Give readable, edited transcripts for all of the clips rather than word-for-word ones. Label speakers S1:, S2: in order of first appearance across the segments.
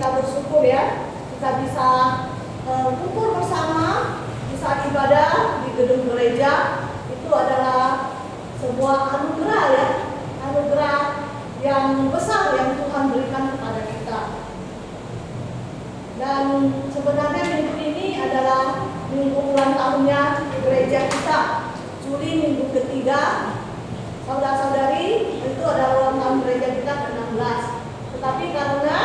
S1: kita bersyukur ya, kita bisa kumpul bersama di saat ibadah di gedung gereja. Itu adalah sebuah anugerah ya, anugerah yang besar yang Tuhan berikan kepada kita. Dan sebenarnya minggu ini adalah minggu ulang tahunnya gereja kita, Juli minggu ketiga. Saudara-saudari, itu adalah ulang tahun gereja kita ke-16. Tetapi karena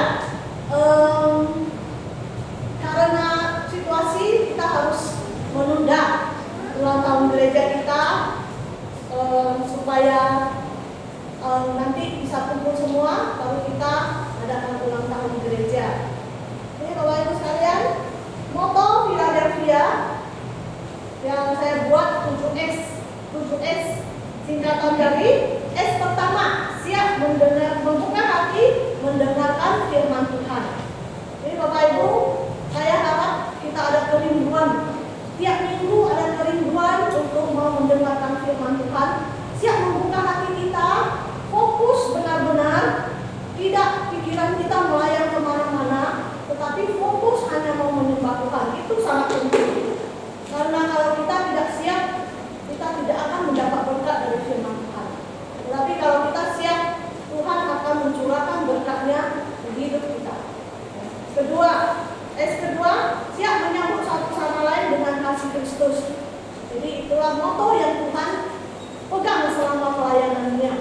S1: situasi kita harus menunda ulang tahun gereja kita supaya nanti bisa kumpul semua baru kita adakan ulang tahun gereja. Ini Bapak Ibu sekalian, moto Philadelphia yang saya buat 7S singkatan dari S pertama, siap membuka hati mendengarkan firman Tuhan. Jadi Bapak Ibu, saya harap kita ada kerinduan, tiap minggu ada kerinduan untuk mau mendengarkan firman Tuhan, siap membuka hati kita, fokus benar-benar, tidak pikiran kita melayang kemana-mana, tetapi fokus hanya mau menyembah Tuhan. Itu sangat penting. Karena kalau kita tidak siap, kita tidak akan mendapat berkat dari firman Tuhan. Tetapi kalau kita siap, Tuhan akan mencurahkan berkatnya di hidup kita. S kedua, siap menyambut satu sama lain dengan kasih Kristus. Jadi itulah moto yang Tuhan pegang selama pelayanannya.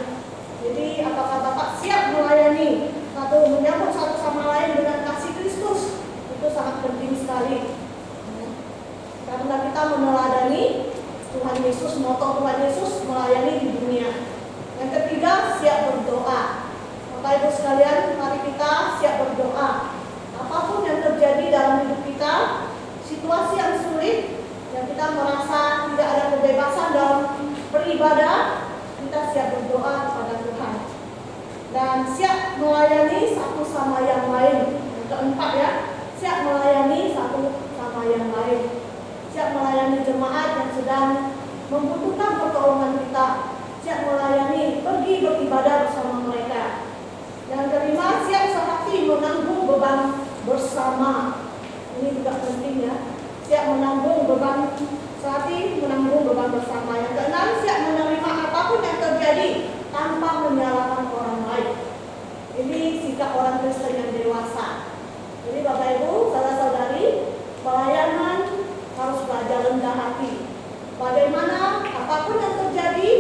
S1: Jadi apakah Bapak siap melayani atau menyambut satu sama lain dengan kasih Kristus? Itu sangat penting sekali. Karena kita meneladani Tuhan Yesus, moto Tuhan Yesus melayani di dunia. Yang ketiga, siap berdoa. Bapak Ibu sekalian, mari kita siap berdoa. Apapun yang terjadi dalam hidup kita, situasi yang sulit, yang kita merasa tidak ada kebebasan dalam beribadah, kita siap berdoa kepada Tuhan. Dan siap melayani satu sama yang lain. Yang keempat ya, siap melayani satu sama yang lain. Siap melayani jemaat yang sedang membutuhkan pertolongan kita. Siap melayani, pergi beribadah bersama mereka. Yang kelima, siap sehati menanggung beban bersama. Ini juga penting ya. Siap menanggung beban sehati, menanggung beban bersama. Yang keenam, siap menerima apapun yang terjadi tanpa menyalahkan orang lain. Ini sikap orang Kristen yang dewasa. Jadi Bapak Ibu, saudara-saudari, pelayanan harus belajar rendah hati. Bagaimana apapun yang terjadi,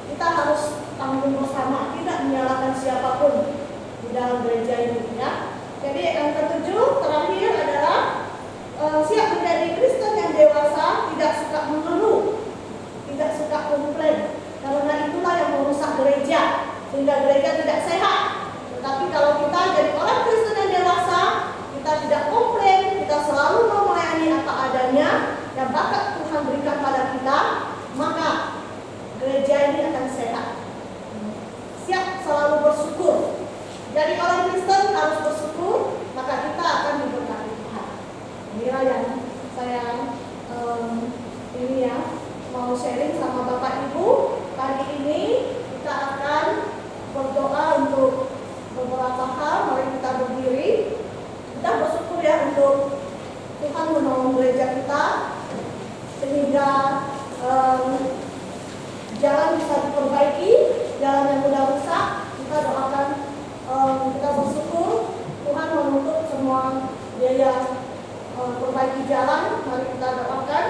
S1: kita harus tanggung bersama, tidak menyalahkan siapapun di dalam gereja ini ya. Jadi yang ketujuh terakhir adalah siap menjadi Kristen yang dewasa, tidak suka mengeluh, tidak suka komplain. Karena itulah yang merusak gereja, sehingga gereja tidak sehat. Tetapi kalau kita jadi orang Kristen yang dewasa, kita tidak komplain, kita selalu mau melayani apa adanya yang bakat Tuhan berikan pada kita, maka gereja ini akan sehat. Siap selalu bersyukur. Jadi orang Kristen harus bersyukur, maka kita akan diberkati Tuhan. Inilah yang saya mau sharing sama Bapak Ibu. Pagi ini kita akan berdoa untuk beberapa hal. Mari kita berdiri. Kita bersyukur ya untuk Tuhan menolong gereja kita sehingga jalan bisa diperbaiki, jalan yang sudah rusak. Kita doakan, kita bersyukur Tuhan menutup semua biaya perbaiki jalan. Mari kita doakan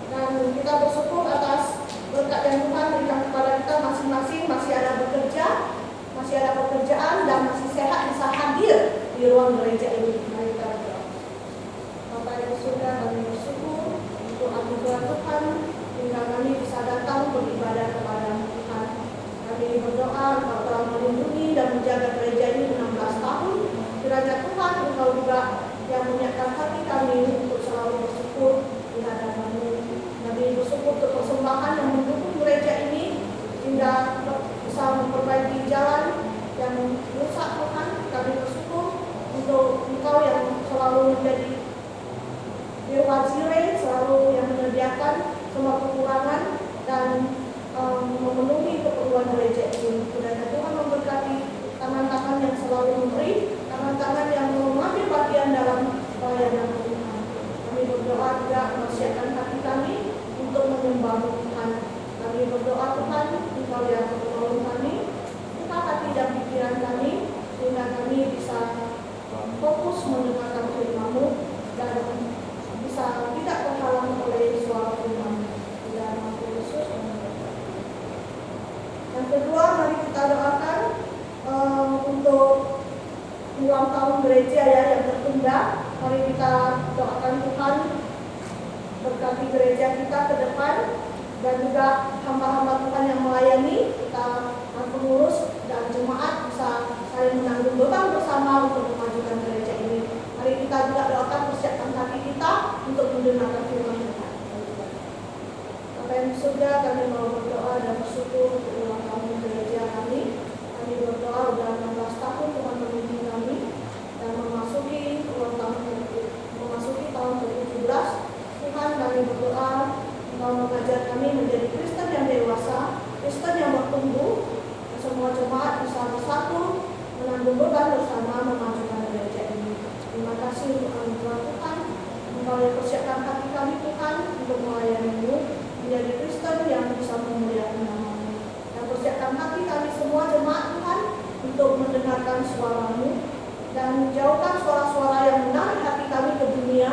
S1: dan kita bersyukur atas berkat yang Tuhan berikan kepada kita masing-masing. Masih ada bekerja, masih ada pekerjaan dan masih sehat bisa hadir di ruang gereja ini. Mari kita berdoa. Bapak Ibu Saudara, kami bersyukur untuk anugerah Tuhan hingga kami bisa datang beribadah kepada Tuhan. Kami berdoa Engkau telah melindungi dan menjaga gereja ini 16 tahun. Kiranya Tuhan Engkau juga yang menyiapkan hati kami untuk selalu bersyukur di hadapan-Mu. Kami bersyukur untuk persembahan yang mendukung gereja ini hingga bisa memperbaiki jalan yang rusak Tuhan. Kami bersyukur untuk Engkau yang selalu menjadi Wazire, selalu yang menyediakan semua kekurangan dan memenuhi keperluan gereja ini. Kiranya Tuhan memberkati tangan-tangan yang selalu memberi, tangan-tangan yang ulang tahun gereja ya yang tertunda. Mari kita doakan Tuhan berkati gereja kita ke depan, dan juga hamba-hamba Tuhan yang melayani kita, pengurus dan jemaat bisa saling menanggung beban bersama untuk memajukan gereja ini. Mari kita juga doakan, persiapkan hati kita untuk mendengarkan firman Tuhan. Bapak yang di surga, kami mau berdoa dan bersyukur untuk ulang tahun gereja kami. Kami berdoa sudah 16 tahun Tuhan memimpin kami dan memasuki tahun ke-17. Tuhan, kami berdoa Engkau mengajar kami menjadi Kristen yang dewasa, Kristen yang bertumbuh, dan semua jemaat bisa bersatu menanggung beban bersama memajukan gereja ini. Terima kasih untuk anugerah Tuhan. Engkau yang persiapkan hati kami Tuhan untuk melayani-Mu, menjadi Kristen yang bisa memuliakan nama-Mu. Dan persiapkan hati kami semua jemaat Tuhan untuk mendengarkan suara-Mu, dan jauhkan suara-suara yang menarik hati kami ke dunia,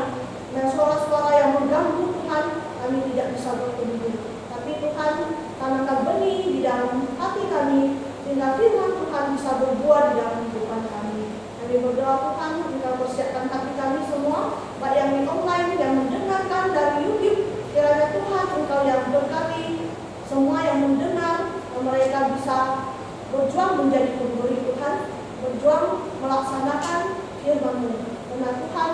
S1: dan suara-suara yang mengganggu Tuhan, kami tidak bisa bertumbuh. Tapi Tuhan, tanamkan benih di dalam hati kami, sehingga firman Tuhan bisa berbuah di dalam kehidupan kami. Kami berdoa Tuhan, Engkau persiapkan hati kami semua, baik yang di online, yang mendengarkan dari YouTube. Kiranya Tuhan, Engkau yang berkati semua yang mendengar, dan mereka bisa berjuang menjadi pemberi Tuhan, berjuang melaksanakan firman-Mu. Karena Tuhan,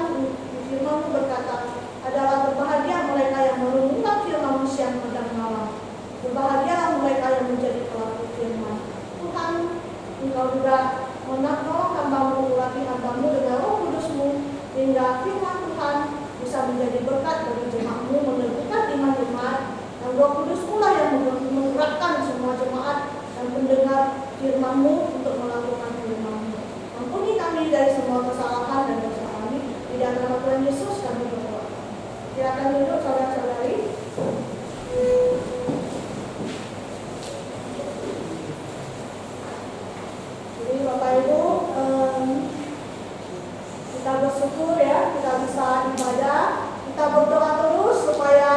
S1: firman-Mu berkata, adalah berbahagia mereka yang merenungkan firman-Mu siang dan malam. Berbahagia mereka yang menjadi pelaku firman. Tuhan, Engkau juga menolong hamba-Mu, latih hamba-Mu dengan Roh Kudus-Mu, hingga firman Tuhan bisa menjadi berkat bagi jemaat-Mu, meneguhkan iman jemaat, dan Roh Kudus-Mu lah yang menggerakkan semua jemaat dan pendengar firman-Mu untuk melakukan firman-Mu. Ampuni kami dari semua kesalahan dan dosa kami. Di dalam nama Tuhan Yesus kami berdoa. Silakan duduk saudara-saudari. Jadi Bapak Ibu, kita bersyukur ya, kita bisa ibadah, kita berdoa terus supaya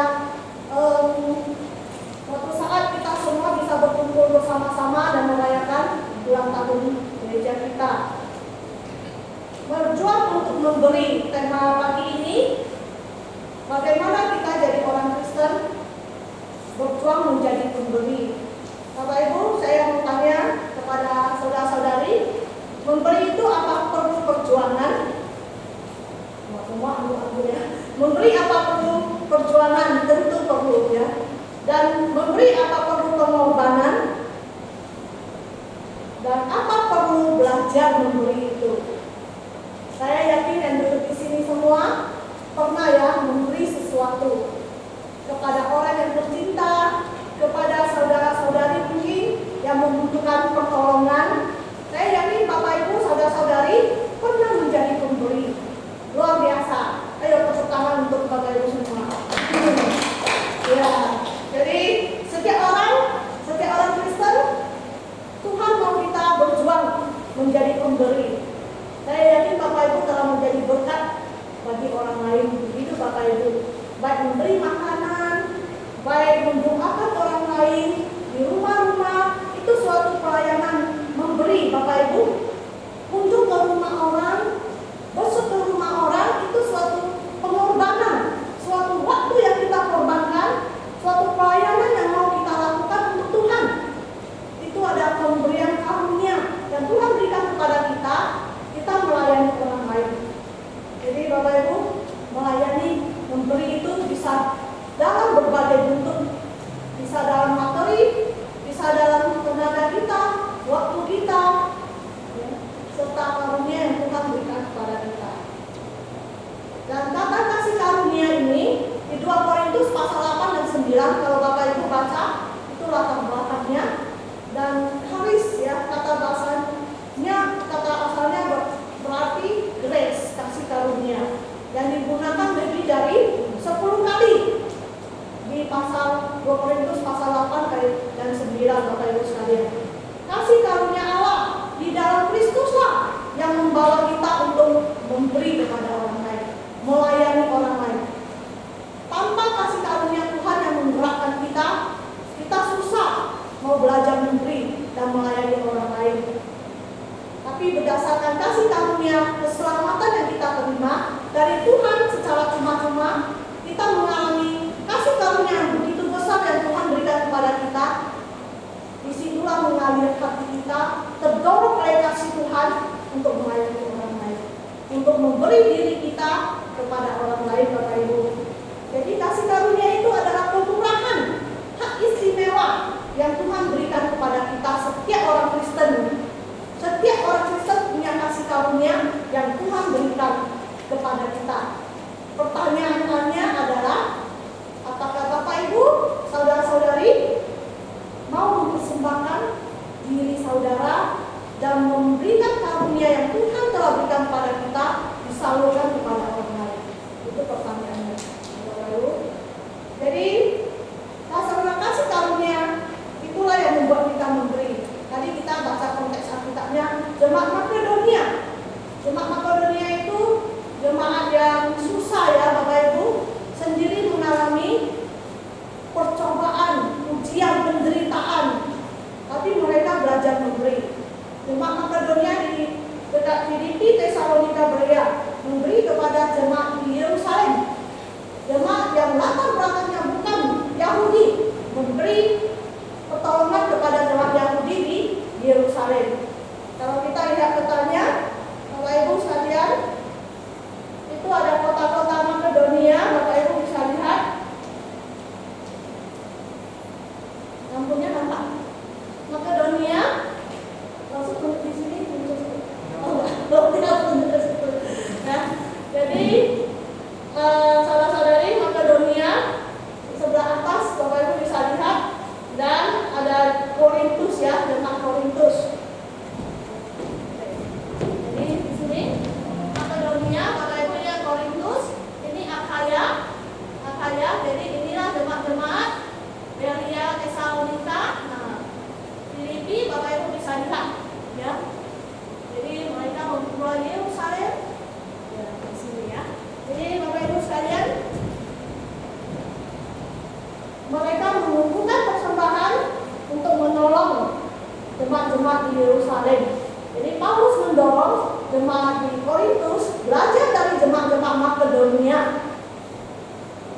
S1: suatu saat kita semua bisa berkumpul bersama-sama dan merayakan ulang tahun gereja kita. Berjuang untuk memberi, tema pagi ini, bagaimana kita jadi orang Kristen berjuang menjadi pemberi. Bapak Ibu, saya mau tanya kepada saudara-saudari, memberi itu apa perlu perjuangan? Semua ambil ya. Memberi apa perlu perjuangan? Tentu perlu ya. Dan memberi apa perlu pengorbanan? Dan apa perlu belajar memberi itu? Saya yakin yang duduk di sini semua pernah ya memberi sesuatu kepada orang yang tercinta, kepada saudara-saudari mungkin yang membutuhkan pertolongan. Saya yakin Bapak Ibu, saudara-saudari pernah menjadi pemberi. Luar biasa. Ayo tepuk tangan untuk Bapak Ibu semua. Ya, jadi setiap orang Kristen, Tuhan mau kita berjuang menjadi pemberi. Saya yakin Bapak Ibu telah menjadi berkat bagi orang lain. Begitu Bapak Ibu, baik memberi makanan, baik mendoakan orang lain di rumah-rumah, itu suatu pelayanan memberi. Bapak Ibu, kunjung ke rumah orang, besok ke rumah orang, itu suatu pengorbanan, suatu waktu yang kita korbankan, suatu pelayanan yang mau kita lakukan untuk Tuhan. Itu ada pemberian karunia yang Tuhan berikan kepada kita melayani orang lain. Jadi Bapak Ibu, melayani, memberi itu bisa dalam berbagai bentuk, bisa dalam materi, bisa dalam tenaga kita, waktu kita, ya, serta karunia yang Tuhan berikan kepada kita. Dan kata kasih karunia ini di 2 Korintus pasal 8 dan 9, kalau Bapak Ibu baca, itu latar belakangnya. Dan charis ya, kata bahasanya, kata asalnya berarti grace, kasih karunia, yang digunakan lebih dari 10 kali di pasal 2 Korintus pasal 8 dan 9, Bapak Ibu sekalian. Kasih karunia Allah di dalam Kristuslah yang membawa kita untuk memberi kepada orang lain, melayani orang lain. Tanpa kasih karunia Tuhan yang menggerakkan kita susah mau belajar memberi. karunia keselamatan yang kita terima dari Tuhan secara cuma-cuma, kita mengalami kasih karunia yang begitu besar yang Tuhan berikan kepada kita. Disitulah mengalir hati kita, terdorong oleh kasih Tuhan untuk melayani orang lain, untuk memberi diri kita kepada orang lain, Bapak Ibu. Jadi kasih karunia itu adalah kemurahan, hak istimewa yang Tuhan berikan kepada kita. Setiap orang Kristen punya kasih karunia yang Tuhan berikan kepada kita. Pertanyaannya adalah, apakah Bapak Ibu, saudara-saudari mau mempersembahkan diri saudara dan memberikan karunia yang Tuhan telah berikan kepada kita disalurkan kepada orang lain? Itu pertanyaannya. Jadi karena kasih karunia itulah yang membuat kita memberi. Tadi kita baca konteks Alkitabnya, jemaat Makedonia. Jemaat Makedonia itu jemaat yang susah ya Bapak Ibu, sendiri mengalami percobaan, ujian, penderitaan, tapi mereka belajar memberi. Jemaat Makedonia di dekat Filipi, Tesalonika, Berea memberi kepada jemaat di Yerusalem. Jemaat yang latar belakangnya bukan Yahudi memberi pertolongan kepada jemaat Yahudi di Yerusalem. Kalau kita lihat petanya, Bapak Ibu sekalian, itu ada kota-kota Makedonia. Bapak Ibu bisa lihat. Lampunya nampak. Makedonia, langsung tunjuk di sini, tidak tunjuk ke situ. Nah, jadi saudara-saudari Makedonia di sebelah atas Bapak Ibu bisa lihat, dan ada Korintus ya, jemaat Korintus. Jadi di sini Makedonia, Bapak Ibu ya, Korintus, ini Akhaya. Jadi inilah jemaat-jemaat Berea, Tesalonika. Nah, Filipi Bapak Ibu bisa lihat ya. Jadi mereka memperoleh Yerusalem. Ya, di sini ya. Jadi Bapak Ibu sekalian, mereka mengumpulkan persembahan untuk menolong jemaat-jemaat di Yerusalem. Jadi Paulus mendorong jemaat di Korintus belajar dari jemaat-jemaat Makedonia.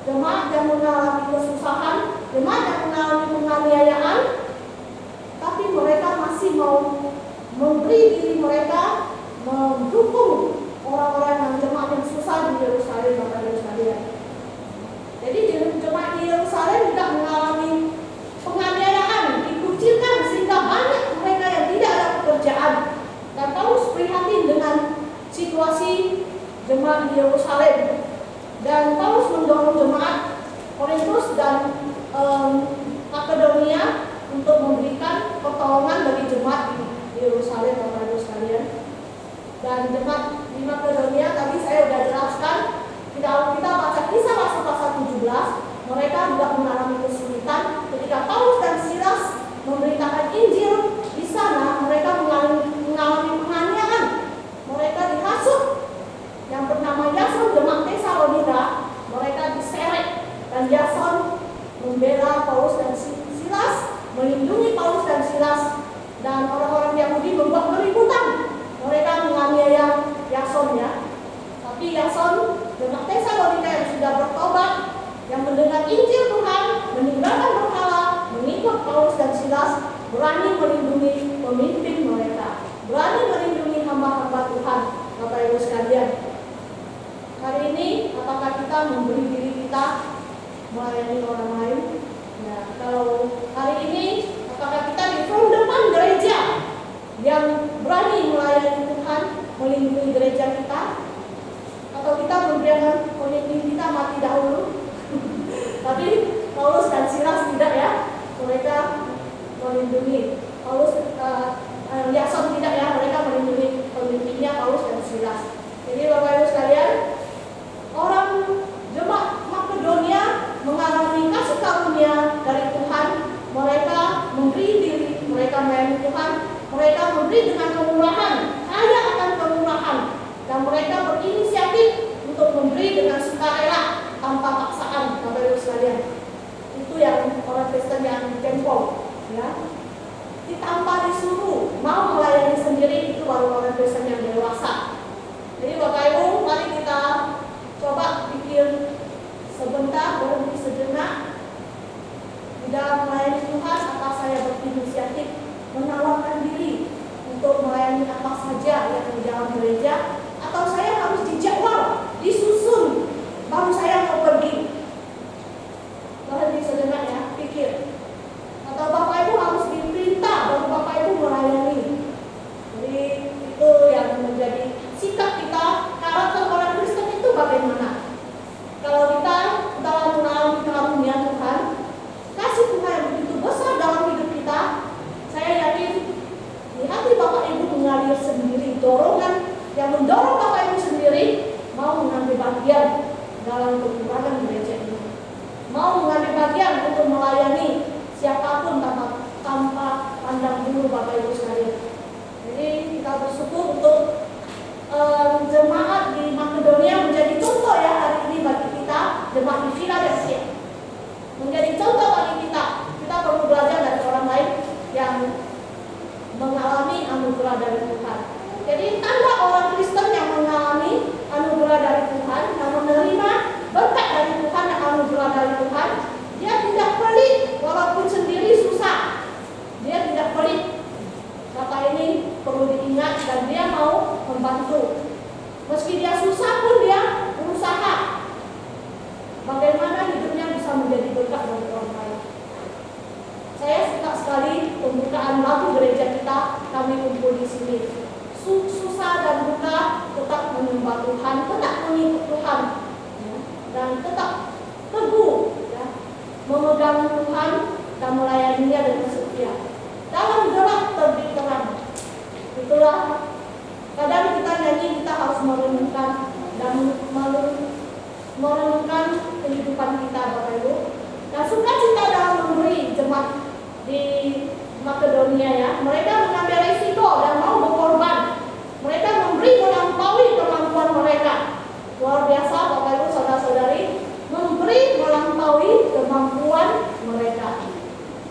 S1: Jemaat yang mengalami kesusahan, jemaat yang mengalami penganiayaan, tapi mereka masih mau memberi diri mereka, mendukung orang-orang yang jemaat yang susah di Yerusalem, Bapak Ibu sekalian. Jadi jemaat di Yerusalem juga mengalami penganiayaan, dikucilkan sehingga banyak mereka yang tidak ada pekerjaan. Dan Paulus prihatin dengan situasi jemaat di Yerusalem. Dan Paulus mendorong jemaat Korintus dan Makedonia untuk memberikan pertolongan bagi jemaat di Yerusalem, Bapak Ibu sekalian. Dan jemaat di Makedonia tadi saya sudah jelaskan. Kalau kita baca Kisah Rasul pasal 17, mereka juga mengalami kesulitan ketika Paulus dan Silas memberitakan Injil. Di sana mereka mengalami penganiayaan. Mereka dihasut. Yang bernama Yason, jemaat Tesalonika, mereka diseret, dan Yason membela Paulus dan Silas, melindungi Paulus dan Silas, dan orang-orang Yahudi membuat keributan. Mereka menganiaya Yason ya. Tapi Yason, jemaat Tesalonika yang sudah bertobat, yang mendengar Injil Tuhan, meninggalkan berhala, mengikut Paulus dan Silas, berani melindungi pemimpin mereka, berani melindungi hamba-hamba Tuhan. Bapak Ibu sekalian, hari ini apakah kita memberi diri kita melayani orang lain? Ya, kalau hari ini apakah kita di front depan gereja yang berani melayani Tuhan, melindungi gereja kita? Atau kita membiarkan pemimpin kita mati dahulu? Tapi Paulus dan Silas tidak ya, mereka melindungi. Yason tidak ya, mereka melindungi pemimpinnya Paulus dan Silas. Jadi Bapak Ibu sekalian, orang jemaat Makedonia mengalami kasih karunia dari Tuhan. Mereka memberi diri, mereka melayani Tuhan, mereka memberi dengan kemurahan, kaya akan kemurahan, dan mereka berinisiatif untuk memberi dengan sukarela tanpa paksaan. Bapak Ibu sekalian, itu yang orang Kristen yang jempol ya. Tanpa disuruh, mau melayani sendiri, itu baru orang Kristen yang dewasa. berinisiatif menawarkan diri untuk melayani apa saja yang di dalam gereja, atau saya harus dijadwal, disusun, baru saya mau pergi. Berhenti sejenak ya, pikir. Atau Bapak Ibu harus diperintah, baru Bapak Ibu melayani. Jadi itu yang menjadi sikap kita, karakter orang Kristen itu bagaimana? Kalau kita dalam mengalami karunia Tuhan, kasih Tuhan yang begitu besar dalam hidup kita, saya yakin di hati Bapak Ibu mengalir sendiri dorongan yang mendorong Bapak Ibu sendiri mau mengambil bagian dalam perkembangan gereja ini, mau mengambil bagian untuk melayani siapapun tanpa pandang bulu Bapak Ibu sekalian. Jadi kita bersyukur untuk jemaat di Makedonia menjadi contoh ya hari ini bagi kita, jemaat di Philadelphia menjadi contoh bagi kita. Kita perlu belajar dari orang lain yang mengalami anugerah dari Tuhan. Jadi tanda orang Kristen yang mengalami anugerah dari Tuhan, yang menerima berkat dari Tuhan dan anugerah dari Tuhan, dia tidak pelit walaupun sendiri susah. Dia tidak pelit. Kata ini perlu diingat dan dia mau membantu. Meski dia susah pun dia berusaha. Bagaimana hidupnya bisa menjadi berkat bagi orang lain. Saya suka sekali pembukaan lagu gereja kita, kami kumpul di sini. Susah dan duka tetap menyembah Tuhan, tetap mengikut Tuhan, ya, dan tetap teguh, ya, memegang Tuhan dan melayaninya dengan setia. Dalam gelap terbit terang. Itulah kadang kita nyanyi, kita harus merenungkan dan merenungkan kehidupan kita, Bapak Ibu. Dan sukacita dalam memberi jemaat di Makedonia ya, mereka mengambil risiko dan mau berkorban. Mereka memberi melampaui kemampuan mereka. Luar biasa Bapak Ibu saudara-saudari, memberi melampaui kemampuan mereka.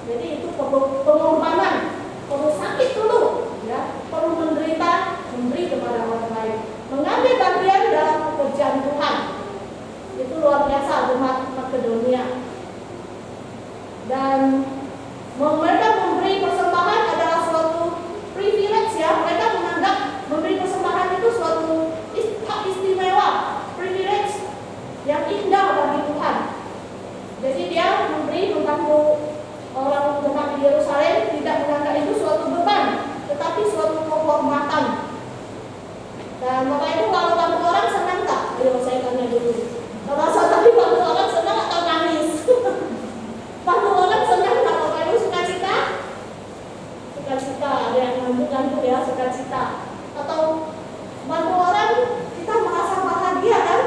S1: Jadi itu perlu pengorbanan, perlu sakit dulu, ya, perlu menderita, memberi kepada orang lain, mengambil bagian dalam pekerjaan Tuhan. Itu luar biasa jemaat Makedonia. Dan mereka memberi persembahan adalah suatu privilege ya. Mereka menganggap memberi persembahan itu suatu hak istimewa, privilege yang indah bagi Tuhan. Jadi dia memberi membantu orang jemaat di Yerusalem, tidak menganggap itu suatu beban, tetapi suatu kehormatan. Dan Bapak Ibu kalau bantu orang senang tak? Ayo saya tanya dulu. Kalau tadi bantu orang senang atau nangis? Bantu orang senang tak? Bapak Ibu sukacita? Sukacita, ada yang ngantuk-ngantuk ya, sukacita. Atau bantu orang kita merasa bahagia kan?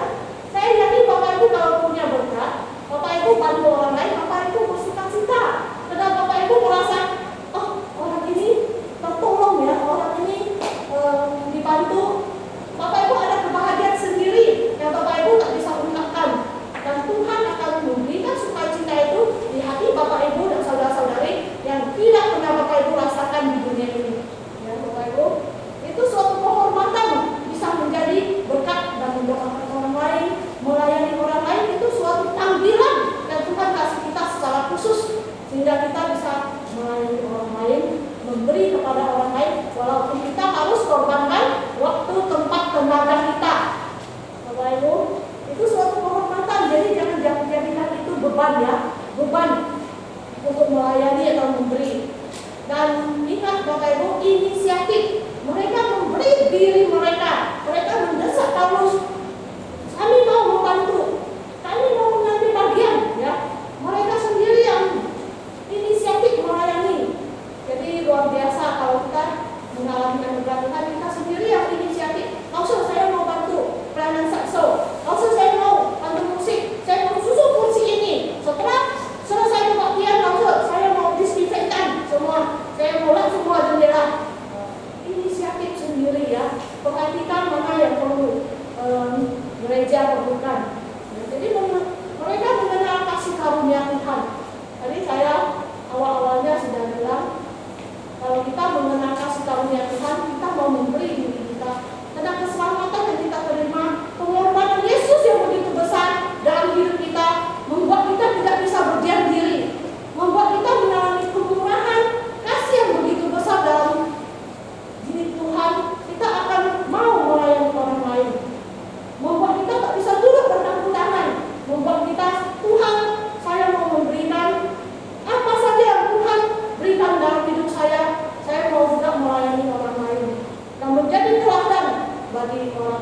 S1: Saya yakin Bapak Ibu kalau punya berkat, Bapak Ibu bantu orang lain, Bapak Ibu bersukacita. Karena Bapak Ibu merasa, oh orang ini tertolong ya, orang ini dibantu. Bapak Ibu ada kebahagiaan sendiri yang Bapak Ibu tak bisa ungkapkan.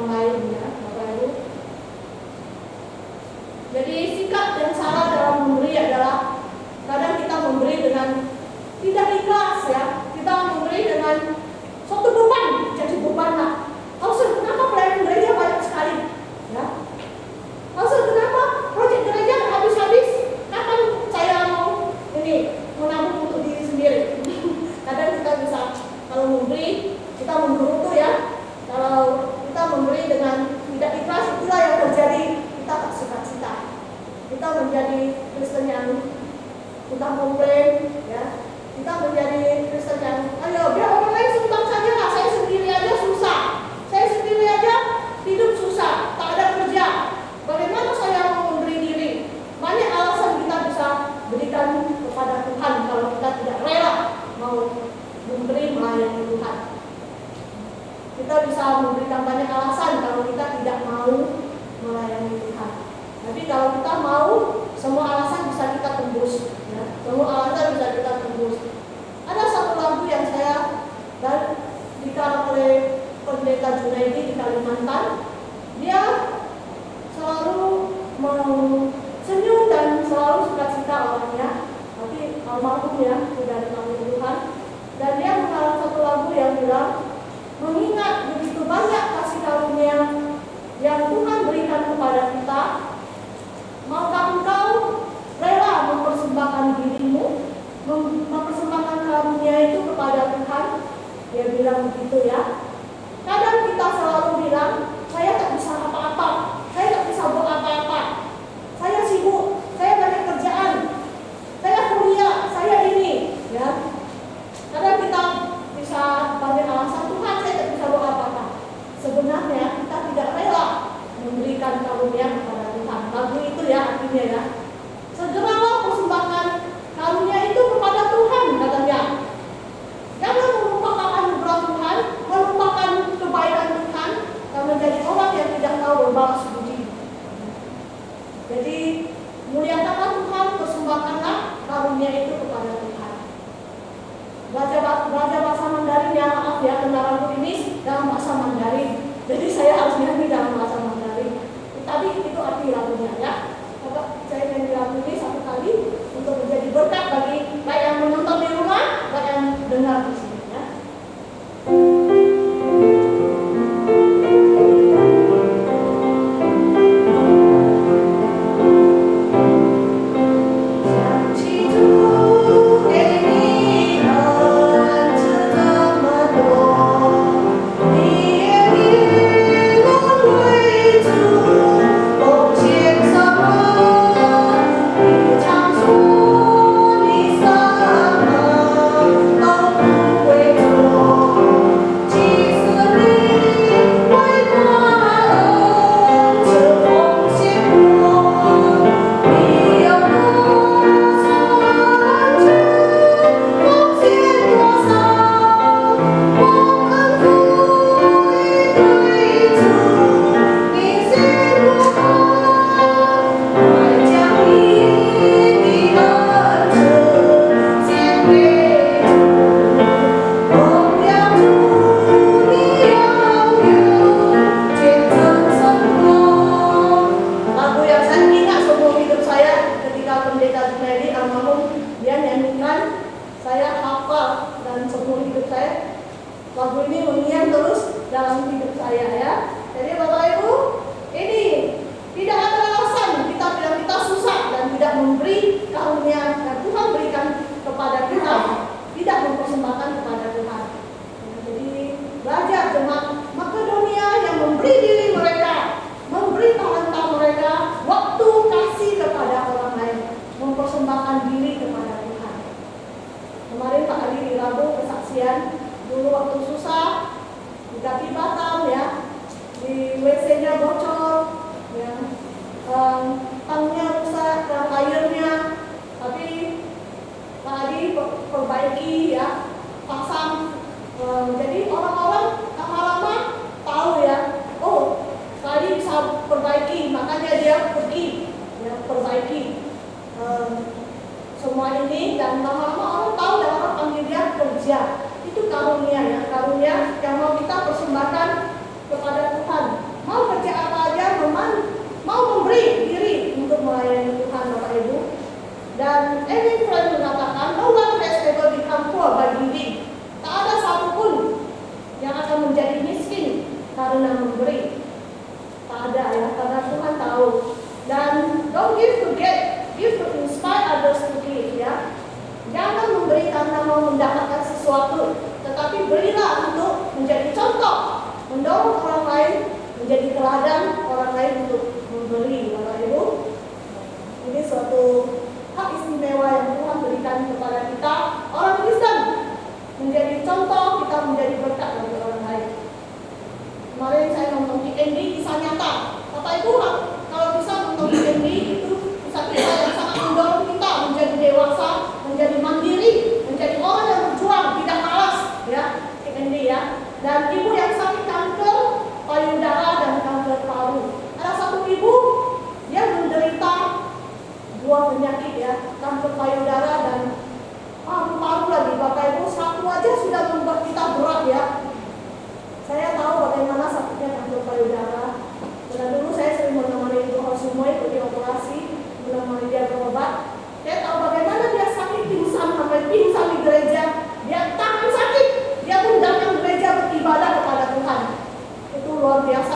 S1: orang lain ya, Bapak Ibu. Jadi sikap yang salah dalam memberi adalah kadang kita memberi dengan tidak ikhlas ya, kita memberi dengan suatu beban, jadi beban lah. Maksud kenapa pelayanan gereja banyak sekali? Ya. Maksud kenapa proyek gereja habis-habis? Kapan saya mau ini menabung untuk diri sendiri? Kadang kita bisa kalau memberi kita memburutu ya. Kalau kita memberi dengan tidak ikhlas, itulah yang terjadi. Kita tak sukacita. Kita menjadi Kristen yang kita komplain ya. Kita menjadi Kristen yang ayo biar orang lain sumbang saja lah, saya sendiri aja susah. Saya sendiri aja hidup susah, tak ada kerja. Bagaimana saya mau memberi diri? Banyak alasan kita bisa berikan kepada Tuhan kalau kita tidak rela mau memberi melayani Tuhan. Kita bisa memberikan banyak alasan kalau kita tidak mau melayani Tuhan. Tapi kalau kita mau, semua alasan bisa kita tembus. Ya. Semua alasan bisa kita tembus. Ada satu lagu yang saya dan dikarang oleh Pendeta Junaidi di Kalimantan. Dia selalu mau senyum dan selalu sukacita orangnya. Tapi almarhum ya, sudah dipanggil Tuhan. Dan dia mengarang satu lagu yang bilang, mengingat begitu banyak kasih karunia yang Tuhan berikan kepada kita, maka engkau rela mempersembahkan dirimu, mempersembahkan karunia itu kepada Tuhan. Dia bilang begitu ya. Kadang kita selalu bilang, saya tak bisa apa-apa, saya tak bisa buat apa-apa, saya sibuk, saya banyak kerjaan, saya kuliah, saya ini ya. Kadang kita bisa banyak alasan, Tuhan saya tak bisa buat apa-apa. Sebenarnya kita tidak rela memberikan karunia kepada Tuhan. Lagu itu ya artinya ya. Segeralah persembahkan karunia itu kepada Tuhan katanya. Jangan melupakan anugerah Tuhan, melupakan kebaikan Tuhan, karena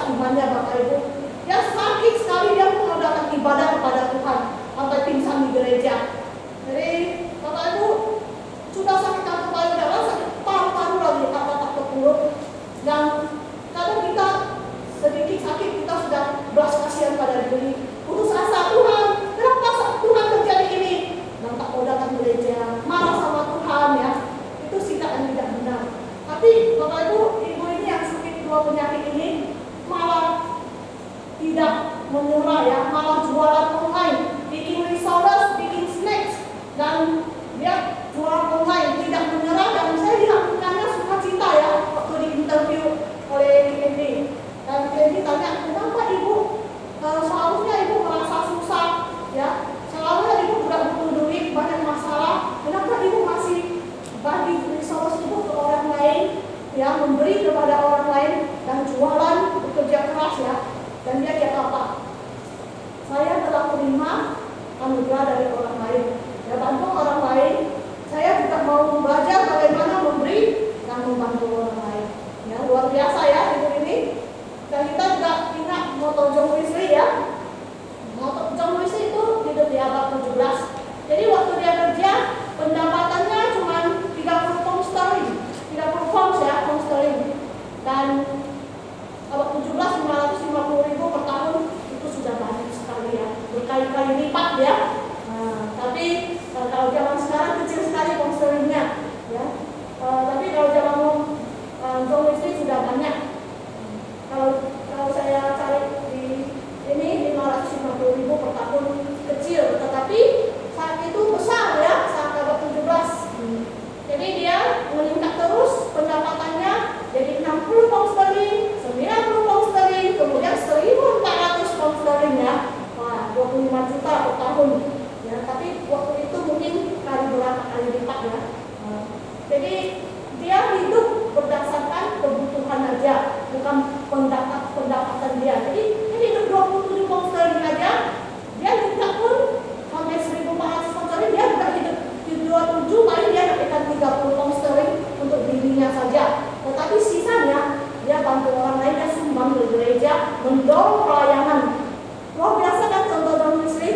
S1: kuasa imannya Bapak Ibu. Dia sakit sekali, dia pun datang ibadah kepada Tuhan sampai pingsan di gereja. Jadi Bapak Ibu sudah sakit kanker payudara, sakit paru-paru lagi, tak terpuruk. Dan kadang kita sedikit sakit kita sudah belas kasihan pada diri, putus asa, Tuhan kenapa Tuhan terjadi ini, dan tak mau datang gereja, marah sama Tuhan ya. Itu sikap yang tidak benar. Tapi Bapak Ibu, ibu ini yang sakit dua penyakit ini malah tidak menyerah ya, malah jualan online, bikin resource, bikin snacks, dan dia jualan online, tidak menyerah. Dan saya dilakukannya sukacita ya waktu diinterview oleh Kendi. Dan Kendi tanya, kenapa ibu seharusnya ibu merasa susah ya, seharusnya ibu tidak butuh duit, banyak masalah, kenapa ibu masih bagi resource ibu ke orang lain ya, memberi kepada orang lain dan jualan, bekerja keras ya. Dan dia kata apa? Saya telah terima anugerah dari orang lain ya, bantu orang lain. Saya juga mau belajar bagaimana memberi dan membantu orang lain ya. Luar biasa ya ibu ini. Dan kita juga ingat moto John Wesley ya. Moto John Wesley itu hidup di abad 17. Jadi waktu dia kerja, pendapatannya cuma 30 pound sterling, 30 pounds ya, pound sterling. Dan abad 17 550.000 per tahun, itu sudah banyak sekali ya, berkali-kali lipat ya. Tapi kalau zaman sekarang kecil sekali pound sterlingnya ya. Tapi kalau zaman John Wesley sudah banyak. Kalau saya cari di ini 550.000 per tahun, kecil, tetapi saat itu besar ya, saat abad 17. Jadi dia meningkat terus pendapatannya jadi 60 pound sterling, 90 pound sterling, kemudian 1.400 pound sterling ya. Wah, 25 juta per tahun ya. Tapi waktu itu mungkin kali lipat ya. Jadi dia hidup berdasarkan kebutuhan aja, bukan pendapatan dia. Jadi dia hidup 27 pound sterling aja, dia minta pun sampai 1.400 pound sterling, dia juga hidup di 27, paling dia dapatkan 30 pound sterling untuk dirinya saja. Tetapi sisanya dia bantu orang lain, dia sumbang ke gereja, mendorong pelayanan. Luar biasa kan contoh John Wesley?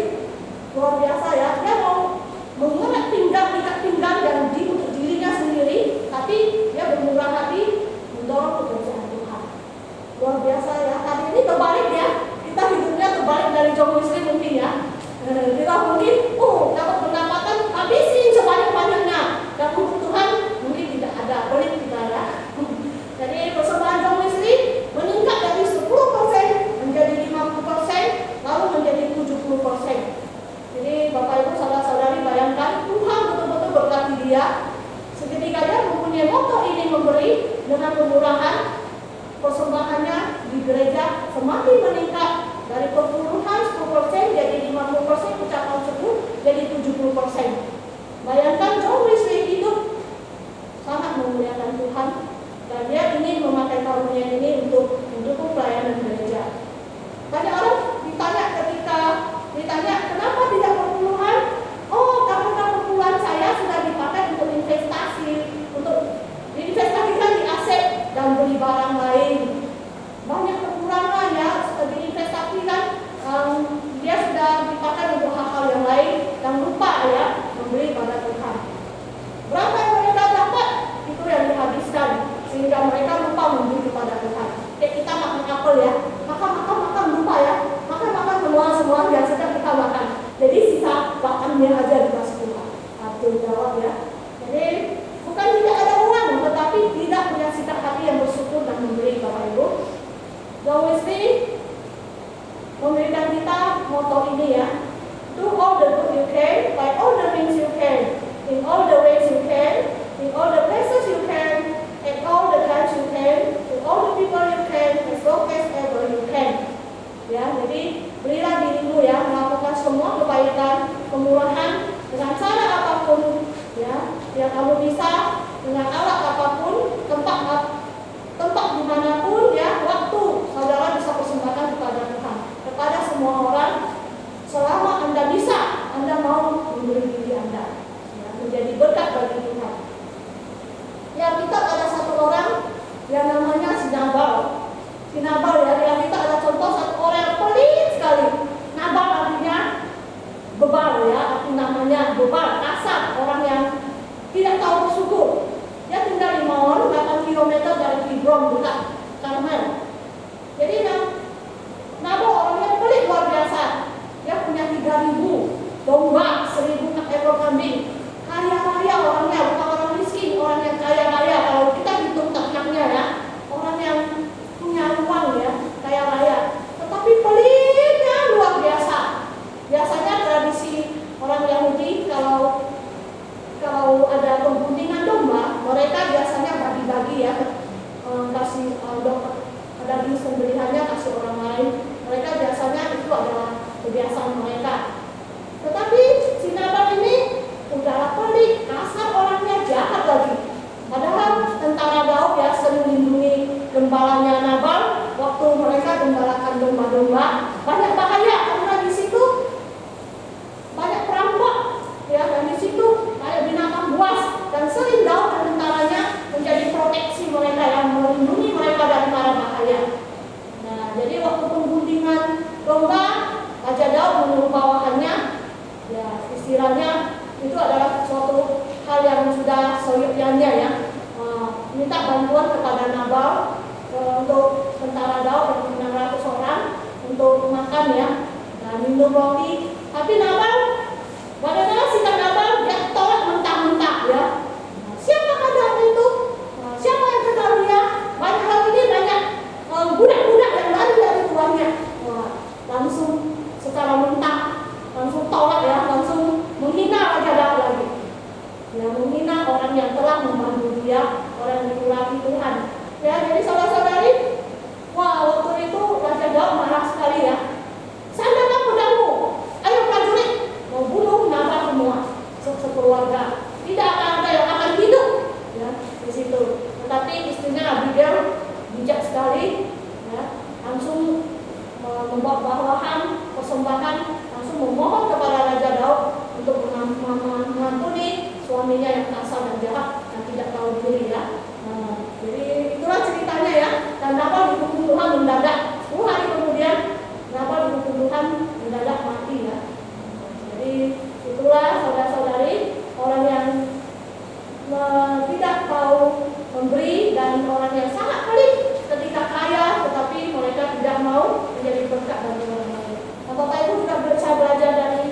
S1: Luar biasa ya, dia mau mengerat pinggang, ikat pinggang dan untuk dirinya sendiri, tapi dia bermurah hati mendorong pekerjaan Tuhan. Luar biasa ya. Hari ini terbalik ya, kita hidupnya terbalik dari John Wesley mungkin ya. Kita mungkin dapat pendapatan, habisin sebanyak-banyaknya, dan untuk Tuhan mungkin tidak ada, pelit kita ya. Jadi persembahan John Wesley meningkat dari 10% menjadi 50%, lalu menjadi 70%. Jadi Bapak Ibu saudara-saudari bayangkan, Tuhan betul-betul berkati dia. Seketika dia mempunyai moto ini, memberi dengan kemurahan, persembahannya di gereja semakin meningkat dari perpuluhan 10% jadi 50%, ucapan sebut jadi 70%. Bayangkan John Wesley hidup sangat memuliakan Tuhan, dan dia ingin memakai karunia ini untuk mendukung pelayanan gereja. Banyak orang ketika ditanya kenapa tidak perpuluhan? Oh, karena perpuluhan saya sudah dipakai untuk investasi, untuk diinvestasikan di aset dan beli barang lain. Banyak kekurangan ya, diinvestasikan, dia sudah dipakai untuk hal-hal yang lain dan lupa ya memberi pada Tuhan. Berapa yang mereka dapat, itu yang dihabiskan, sehingga mereka lupa memberi kepada Tuhan. Kita makan apel ya, makan lupa ya, makan semua yang sedang kita makan. Jadi sisa makannya aja dikasih Tuhan. Itu jawab ya. Jadi bukan tidak ada uang, tetapi tidak punya sikap hati yang bersyukur dan memberi Bapak Ibu. John Wesley memberikan kita moto ini ya. Do all the good you can, by all the means you can, in all the ways you can, in all the places you can, at all the times you can, to all the people you can, as long as ever you can. Ya, jadi berilah dirimu ya, melakukan semua kebaikan, kemurahan dengan cara apapun ya, yang kamu bisa, dengan alat apapun, tempat dimanapun ya, waktu saudara bisa persembahkan kepada Tuhan, kepada semua orang, selama Anda bisa, Anda mau memberi diri Anda ya, menjadi berkat bagi Tuhan. Ya, kita ada satu orang yang namanya Sinabal ya, yang gembalakan domba-domba, banyak bahaya karena di situ banyak perampok, ya, dan di situ banyak binatang buas, dan sering Daud dan tentaranya menjadi proteksi mereka yang melindungi mereka dari mara bahaya. Nah, jadi waktu pengguntingan domba, Raja Daud menyuruh bawahannya, ya, istilahnya itu adalah suatu hal yang sudah soyogiannya, ya, minta bantuan kepada Nabal untuk tentara Daud dan 600 orang untuk makan, ya, dan minum roti. Tapi Nabal, bagaimana sikap Nabal? Dia tolak mentah-mentah, ya. Siapakah Daud itu? Siapa yang kenal dia? Banyak lagi ini banyak budak-budak yang lari dari tuannya. Langsung secara mentah, langsung tolak, ya, langsung menghina Raja Daud lagi. Ya, menghina orang yang telah membantu dia, orang yang diurapi Tuhan. Ya, jadi saudara-saudari, wah, waktu itu Raja Daud marah sekali, ya. Sandalkan pedangmu, ayo prajurit, mau bunuh Nabal semua, sekeluarga. Tidak akan ada yang akan hidup, ya, di situ. Tetapi istrinya Abigail bijak sekali, ya, langsung membawa bawahan persembahan, langsung memohon kepada Raja Daud untuk mengampuni suaminya yang kasar dan jahat dan tidak tahu diri, ya. Jadi itulah ceritanya, ya. Dan Nabal dihukum Tuhan mendadak. 10 hari kemudian Nabal dihukum Tuhan mendadak mati, ya. Jadi itulah saudara-saudari, orang yang tidak tahu memberi dan orang yang sangat pelit ketika kaya, tetapi mereka tidak mau menjadi berkat bagi orang lain. Nah, Bapak Ibu juga bisa belajar dari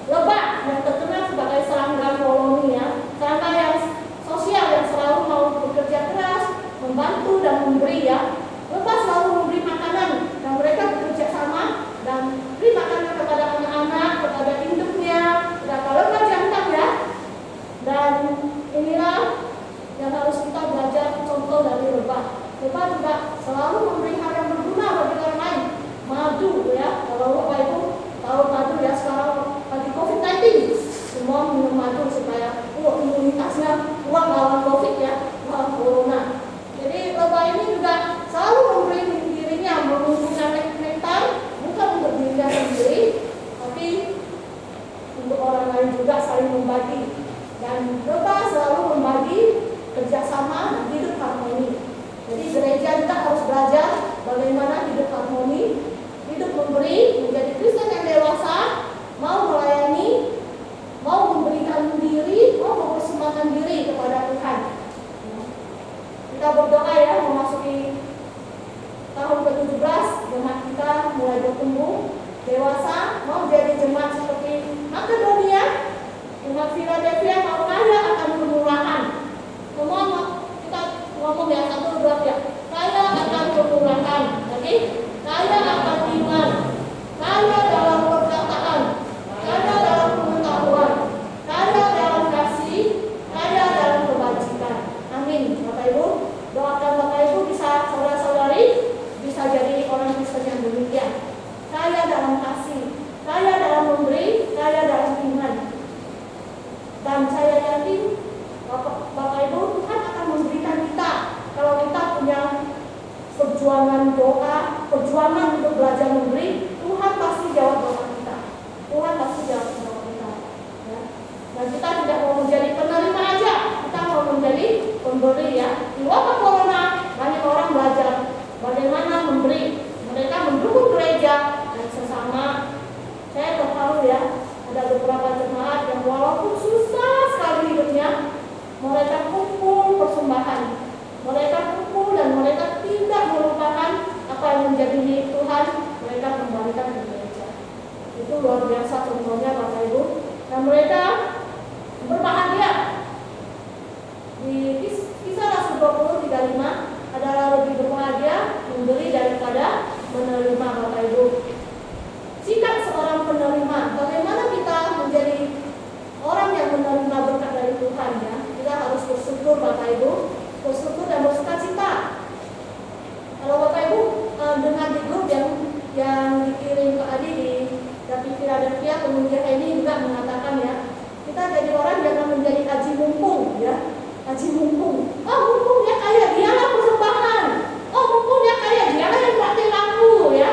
S1: Lebah yang terkenal sebagai serangga koloni, ya. Serangga yang sosial yang selalu mau bekerja keras, membantu dan memberi, ya. Lebah selalu memberi makanan dan mereka bekerja sama dan beri makanan kepada anak-anak, kepada induknya, kepada lebah jantan, ya. Dan inilah yang harus kita belajar contoh dari lebah. Lebah juga selalu memberi hal yang berguna bagi orang lain. Madu, ya. Kalau Bapak Ibu tahu madu, ya, sekarang lagi COVID-19, semua minum madu supaya imunitasnya kuat lawan COVID, ya, lawan corona. Jadi lebah ini juga selalu memberi dirinya, mengumpulkan nektar, bukan untuk dirinya sendiri, tapi untuk orang lain juga, saling membagi. Dan lebah selalu membagi, kerjasama, dan hidup harmoni. Jadi gereja juga harus belajar bagaimana hidup harmoni, hidup memberi, menjadi Kristen yang dewasa, mau melayani, mau memberikan diri, mau mempersembahkan diri kepada Tuhan. Kita berdoa, ya, memasuki tahun ke-17, jemaat kita mulai bertumbuh, dewasa, mau jadi jemaat seperti Makedonia, jemaat Philadelphia, mau kaya akan kemurahan. Semua kita ngomong, ya, 1, 2, ya. Kaya akan kemurahan, lagi kaya akan iman, kaya dalam perkataan, kaya dalam pengetahuan, kaya dalam kasih, kaya dalam kebajikan. Amin. Bapak Ibu, doakan Bapak Ibu bisa, saudara-saudari, bisa jadi orang Kristen yang demikian. Kaya dalam kasih, kaya dalam memberi, kaya dalam iman. Dan saya yakin Bapak Ibu, Tuhan akan memberikan kita, kalau kita punya perjuangan doa, perjuangan untuk belajar memberi, Tuhan pasti jawab doa kita. Tuhan pasti jawab doa kita, ya. Dan kita tidak mau menjadi penerima aja, kita mau menjadi pemberi, ya. Di wabah corona, banyak orang belajar bagaimana memberi. Mereka mendukung gereja dan sesama. Saya terharu, ya, ada beberapa jemaat yang walaupun susah sekali hidupnya, mereka kumpul persembahan. Mereka kumpul dan mereka tidak melupakan apa yang menjadi milik Tuhan, mereka kembalikan ke gereja. Itu luar biasa contohnya, Bapak Ibu. Dan mereka berbahagia. Di Kisah Rasul 20:35 adalah lebih berbahagia memberi daripada menerima, Bapak Ibu. Sikap seorang penerima, bagaimana kita menjadi orang yang menerima berkat dari Tuhan, ya. Kita harus bersyukur, Bapak Ibu, bersyukur dan bersukacita. Kalau Bapak Ibu dengar di grup yang dikirim ke Adi di Dapi Philadelphia, penunjuk ini juga mengatakan, ya, kita jadi orang jangan menjadi haji mumpung, ya. Haji mumpung. Oh, mumpung dia kaya, dialah persembahan. Oh, mumpung dia kaya, dialah yang praktik lampu, ya.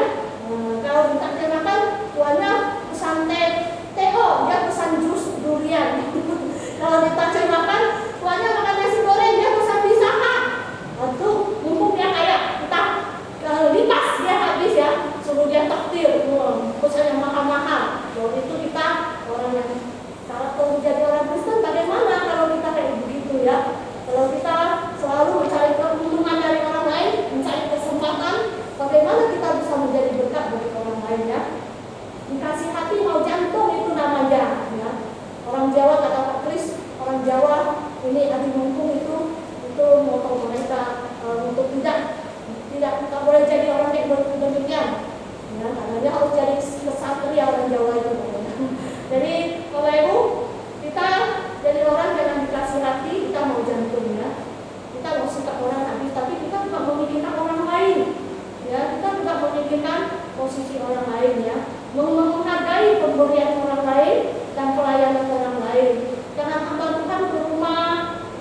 S1: pemberian orang lain dan pelayanan orang lain. Jangan hamba Tuhan ke rumah,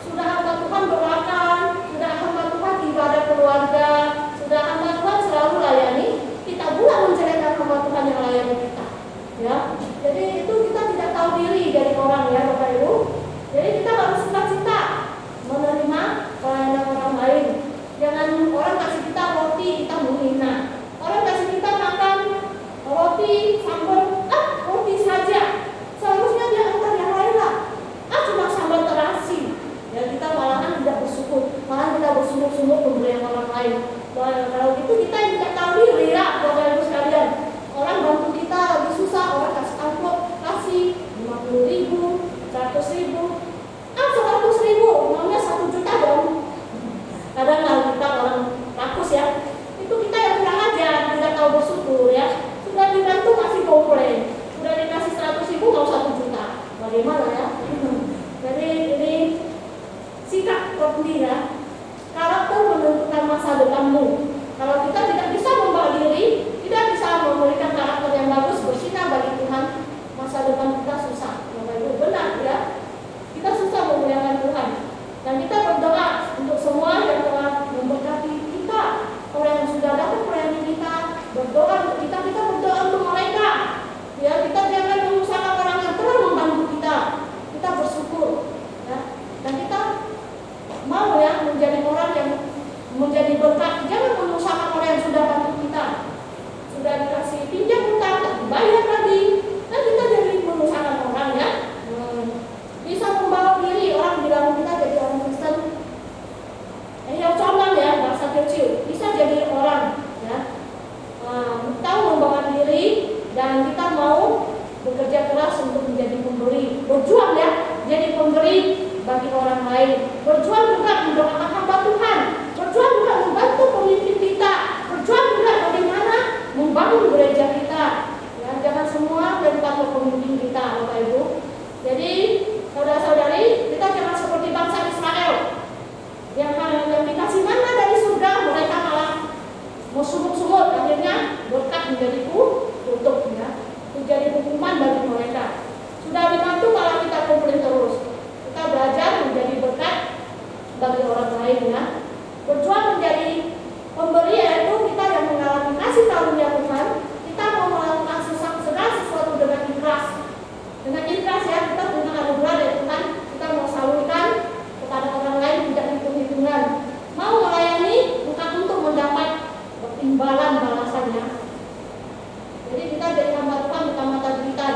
S1: sudah hamba Tuhan doakan, sudah hamba Tuhan ibadah keluarga, sudah hamba Tuhan selalu layani, kita pula menceritakan hamba Tuhan yang layani kita. Ya, jadi itu kita tidak tahu diri dari orang ya Bapak Ibu. Jadi kita harus sukacita menerima pelayanan orang lain. Jangan orang kasih kita roti kita menghina. Orang kasih kita makan roti sambal, roti saja. Seharusnya dia angkat yang lain lah. Cuma sambal terasi. Ya kita malahan tidak bersyukur, malah kita bersungguh-sungguh pemberian orang lain. Kalau gitu kita yang tidak tahu diri ya Bapak Ibu sekalian. Orang bantu kita lagi susah, orang kasih amplop, kasih 50.000, 100.000, 100.000, namanya 1 juta dong. Kadang kita orang rakus ya, itu kita yang kurang ajar, tidak tahu bersyukur ya. Sudah dibantu masih komplain, sudah dikasih 100.000 mau 1 juta, bagaimana ya? Jadi ini sikap penting ya. Karakter menentukan masa depanmu. Kalau kita tidak bisa membawa diri, tidak bisa memberikan karakter yang bagus, bersinar bagi Tuhan, masa depan kita susah. Bapak Ibu benar ya, kita susah memuliakan Tuhan. Dan kita berdoa untuk semua yang telah memberkati kita, orang yang sudah datang melayani kita, berdoa untuk kita berdoa untuk mereka. Ya, kita jangan menyusahkan orang yang telah membantu kita. Kita bersyukur, ya. Dan kita mau ya menjadi orang yang menjadi berkat. Jangan menyusahkan orang yang sudah bantu kita. Sudah dikasih pinjam utang, tak dibayar lagi. Dan kita jadi menyusahkan orang ya. Bisa membawa diri orang bilang kita jadi orang Kristen. Yang comang ya bahasa kecil. Bisa jadi orang ya. Tahu membawa diri dan kita mau bekerja keras untuk menjadi pemberi. Berjuang ya, jadi pemberi bagi orang lain. Berjuang juga mendoakan hamba Tuhan. Berjuang juga membantu pemimpin kita. Berjuang juga bagaimana membangun gereja kita. Ya, jangan semua bergantung pada pemimpin kita, Bapak Ibu. Jadi saudara-saudari, kita jangan seperti bangsa Israel yang dikasih mana dari surga, mereka malah mau sumut-sumut, akhirnya berkat menjadi tutup ya. Menjadi hukuman bagi mereka. Sudah dibantu malah kita komplain terus. Kita belajar menjadi berkat bagi orang lain ya. Berjuang menjadi pemberi yaitu kita yang mengalami kasih karunia Tuhan. Kita mau melakukan segala sesuatu dengan ikhlas. Dengan ikhlas ya, kita punya anugerah dari Tuhan. Kita mau salurkan kepada orang lain tidak hitung-hitungan. Mau melayani bukan untuk mendapat imbalan balasannya. Jadi kita jadi hamba Tuhan utama tadritan.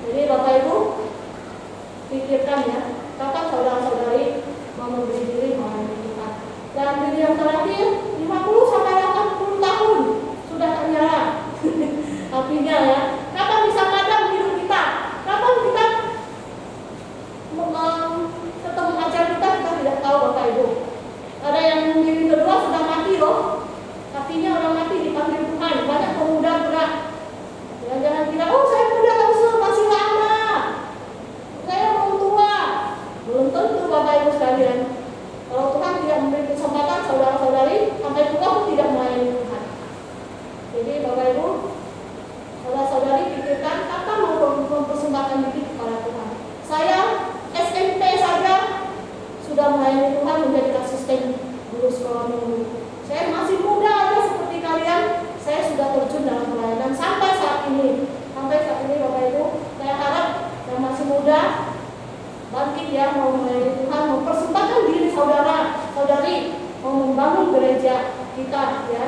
S1: Jadi Bapak Ibu pikirkan ya, kapan saudara-saudari mau memberi diri melayani Tuhan. Dan diri yang terakhir 50 sampai 80 tahun sudah ternyala. Artinya ya, kapan bisa padam hidup kita? Kapan kita ketemu ajar kita tidak tahu Bapak Ibu. Ada yang diri kedua sudah mati loh. Artinya orang mati dipanggil Tuhan. Banyak pemuda berat. Ya, jangan kira, oh saya muda masih lama. Saya belum tua. Belum tentu Bapak Ibu sekalian. Kalau Tuhan tidak memberi kesempatan saudara-saudari sampai tua pun tidak melayani Tuhan. Jadi Bapak Ibu, saudara-saudari pikirkan kapan mau mempersembahkan diri kepada Tuhan. Saya SMP saja sudah melayani Tuhan menjadi asisten guru sekolah minggu. Saya masih muda aja seperti kalian, saya sudah terjun dalam pelayanan sampai saat ini. Sampai saat ini Bapak Ibu, saya harap yang masih muda bangkit ya, mau melayani Tuhan, mempersembahkan diri saudara-saudari, mau membangun gereja kita ya.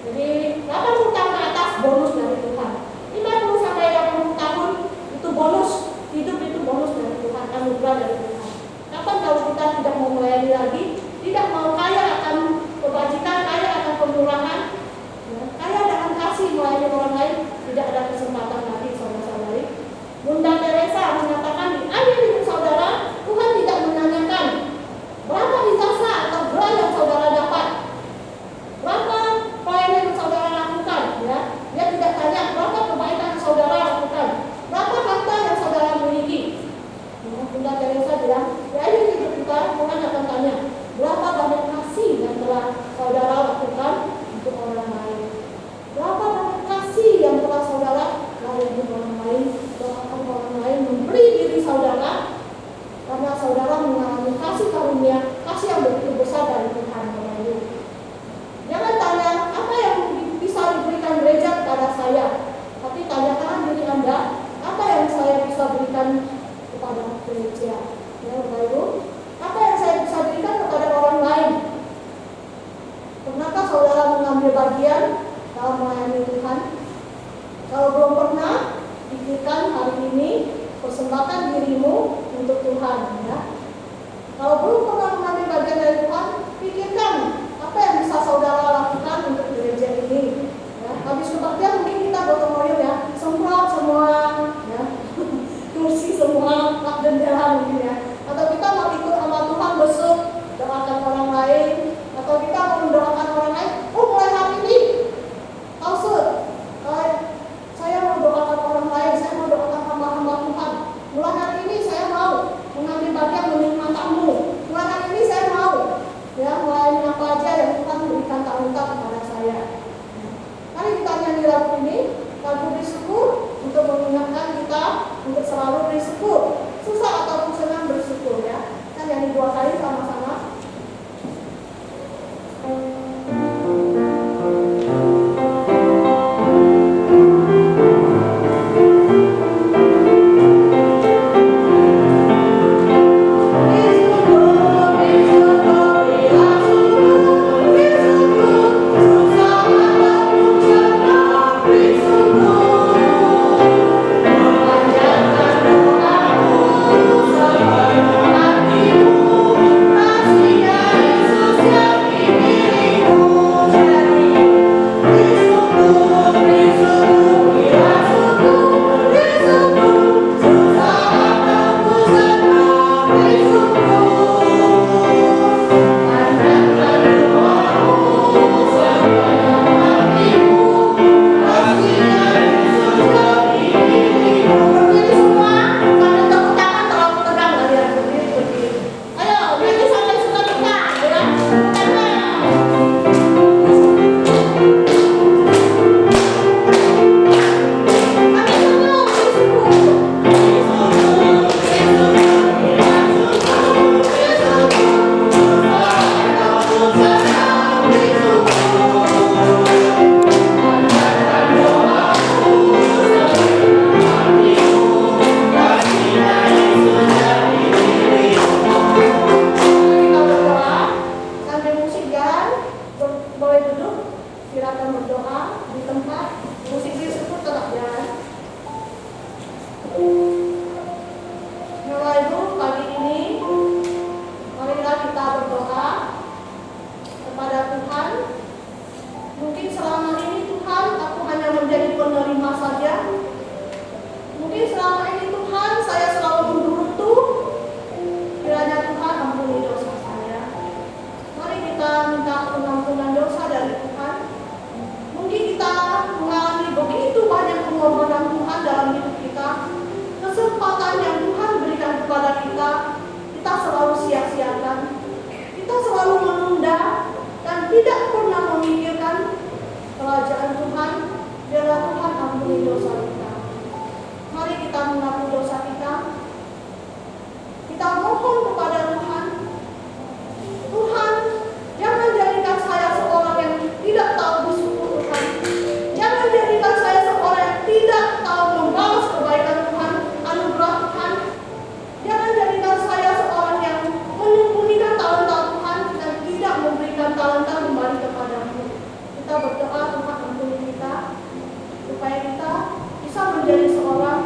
S1: Jadi 80 tahun ke atas bonus dari Tuhan. 50 sampai 80 tahun itu bonus, hidup itu bonus dari Tuhan, anugerah dari Tuhan. Kapan kalau kita tidak mau melayani lagi, tidak mau kaya akan kebajikan, kaya akan kemurahan, ya, kaya dengan kasih melayani orang lain, tidak ada kesempatan lagi saudara-saudari. Bunda Teresa mengatakan di akhir hidup saudara, Tuhan tidak menanyakan berapa ijazah atau gelar yang saudara dapat, berapa pelayanan yang saudara lakukan, ya. Dia tidak tanya berapa kebaikan yang saudara lakukan, berapa harta yang saudara miliki. Bunda Teresa bilang, di akhir hidup kita Tuhan akan tanya berapa banyak kasih yang telah saudara lakukan untuk orang lain, berapa banyak kasih yang telah saudara lakukan untuk orang lain, doakan orang lain memberi diri saudara karena saudara mengalami kasih karunia, kasih yang begitu besar dari Tuhan. Jangan tanya apa yang bisa diberikan gereja kepada saya, tapi tanyakan diri Anda, apa yang saya bisa berikan kepada gereja, ya Bapak Ibu, apa yang saya bisa berikan kepada orang lain. Pernahkah saudara mengambil bagian dalam melayani Tuhan? Kalau belum pernah, pikirkan hari ini, persembahkan dirimu untuk Tuhan ya. Kalau belum pernah mengambil bagian dari Tuhan, pikirkan apa yang bisa saudara lakukan untuk gereja ini ya. Habis kebaktian mungkin kita gotong royong ya, semprot semua ya, kursi semua, hak bendera mungkin ya. Atau kita mau ikut sama Tuhan besok, doakan orang lain. Atau kita mau mendoakan orang lain, oh mulai hari ini tausur, saya mau doakan orang lain, saya mau doakan hamba-hamba Tuhan. Mulai hari ini saya mau mengambil bagian menerima tamu. Mulai hari ini saya mau ya melayani apa aja yang Tuhan berikan talenta kepada saya. Mari kita nyanyi lagu ini, lagu bersyukur, untuk mengingatkan kita untuk selalu bersyukur. Susah ataupun senang bersyukur ya. Kita nyanyi 2 kali sama-sama. berbeda dan tidak pernah memikirkan kerajaan Tuhan. Biarlah Tuhan ampuni dosa kita. Mari kita mengaku dosa kita. Kita mohon kepada Tuhan. Tuhan, jangan jadikan saya seorang yang tidak tahu bersyukur Tuhan. Jangan jadikan saya seorang yang tidak tahu membalas kebaikan Tuhan, anugerah Tuhan. Jangan jadikan saya seorang yang menyembunyikan talenta Tuhan dan tidak memberikan talenta kembali kepadamu. Kita berdoa Tuhan ampuni kita, supaya kita bisa menjadi seorang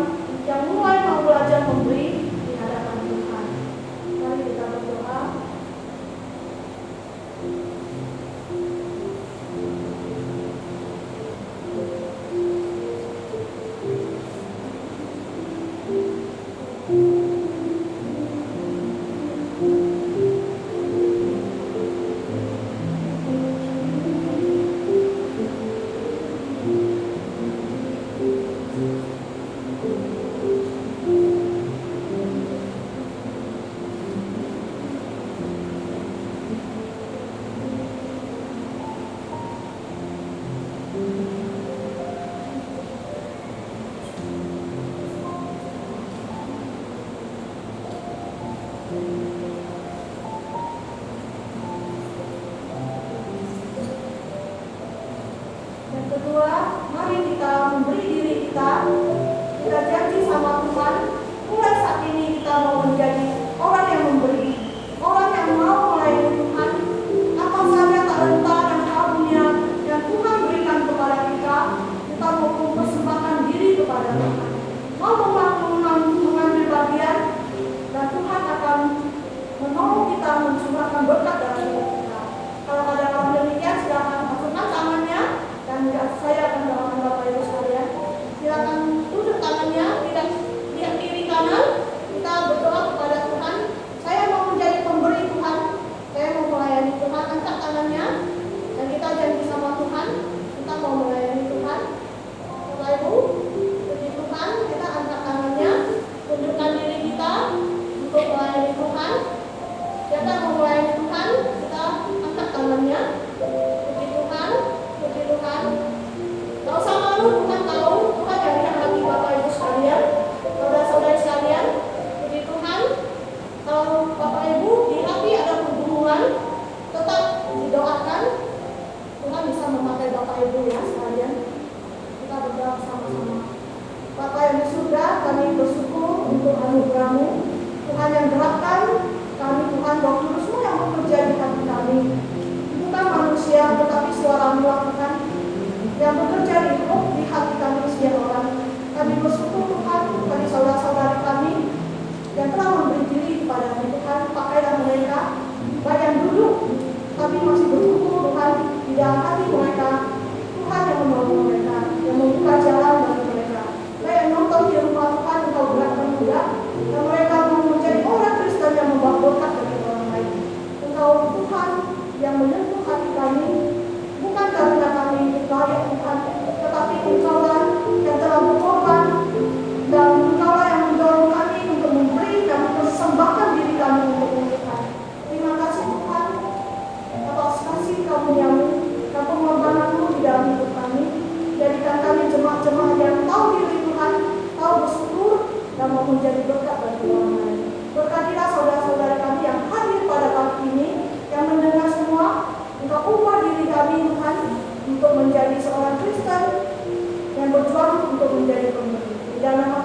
S1: yang mulai mau belajar memberi di hadapan Tuhan. Mari kita berdoa. Yang kedua, mari kita memberi diri kita. Kita janji sama Tuhan, mulai saat ini kita mau menjadi orang yang memberi, orang yang mau melayani Tuhan. Apa saja talenta dan karunia yang Tuhan berikan kepada kita, kita mau mempersembahkan diri kepada Tuhan. Mau mengambil bagian, dan Tuhan akan menolong kita mencurahkan berkat dalam hidup kita. Kalau ada kamu demikian, silakan masukkan tangannya. Dan saya akan doakan Bapak Ibu sekalian. Silakan tutup tangannya, tidak lihat kiri kanan. Kita berdoa kepada Tuhan. Saya mau menjadi pemberi Tuhan. Saya mau melayani Tuhan. Angkat tangannya. Dan kita janji sama Tuhan. Kita mau melayani Tuhan. Bapak Ibu, puji Tuhan. Kita angkat tangannya. Tunjukkan diri kita untuk melayani Tuhan. Kita mau melayani Tuhan. Kita angkat tangannya. Puji Tuhan. Puji Tuhan. Gak usah malu, Tuhan tahu. Tuhan yang lihat hati Bapak Ibu sekalian, saudara-saudari sekalian. Puji Tuhan. Kalau Bapak Ibu di hati ada kebingungan, tetap didoakan. Tuhan bisa memakai Bapak Ibu ya sekalian. Kita berdoa sama-sama. Bapa yang di surga, kami bersyukur untuk anugerah-Mu. Tuhan yang gerakkan kami, Tuhan Roh Kudus-Mu yang bekerja di hati kami. Bukan manusia, tetapi suara-Mu Tuhan yang bekerja di hati kami setiap orang. Kami bersyukur Tuhan bagi saudara-saudara kami yang telah memberi diri kepada Tuhan. Pakailah mereka, baik yang duduk tapi masih bersyukur Tuhan di dalam hati mereka. Tuhan yang menolong mereka, yang membuka jalan bagi mereka. Baik yang nonton di rumah Tuhan, Engkau gerakkan juga, dan mereka mau menjadi orang Kristen yang membawa berkat bagi orang lain. Engkau Tuhan yang menyentuh hati kami, bukan karena kami layak Tuhan, tetapi Engkaulah yang telah berkorban, dan Engkaulah yang mendorong kami untuk memberi dan mempersembahkan diri kami untuk Tuhan. Terima kasih Tuhan atas kasih karunia-Mu dan pengorbanan-Mu di dalam hidup kami. Jadikan kami jemaat-jemaat yang tahu diri Tuhan, tahu bersyukur, dan mau menjadi berkat bagi orang lain. Berkatilah saudara-saudara kami yang hadir pada pagi ini, yang mendengar semua. Engkau ubah diri kami Tuhan untuk menjadi seorang Kristen yang berjuang untuk menjadi pemberi. Di dalam nama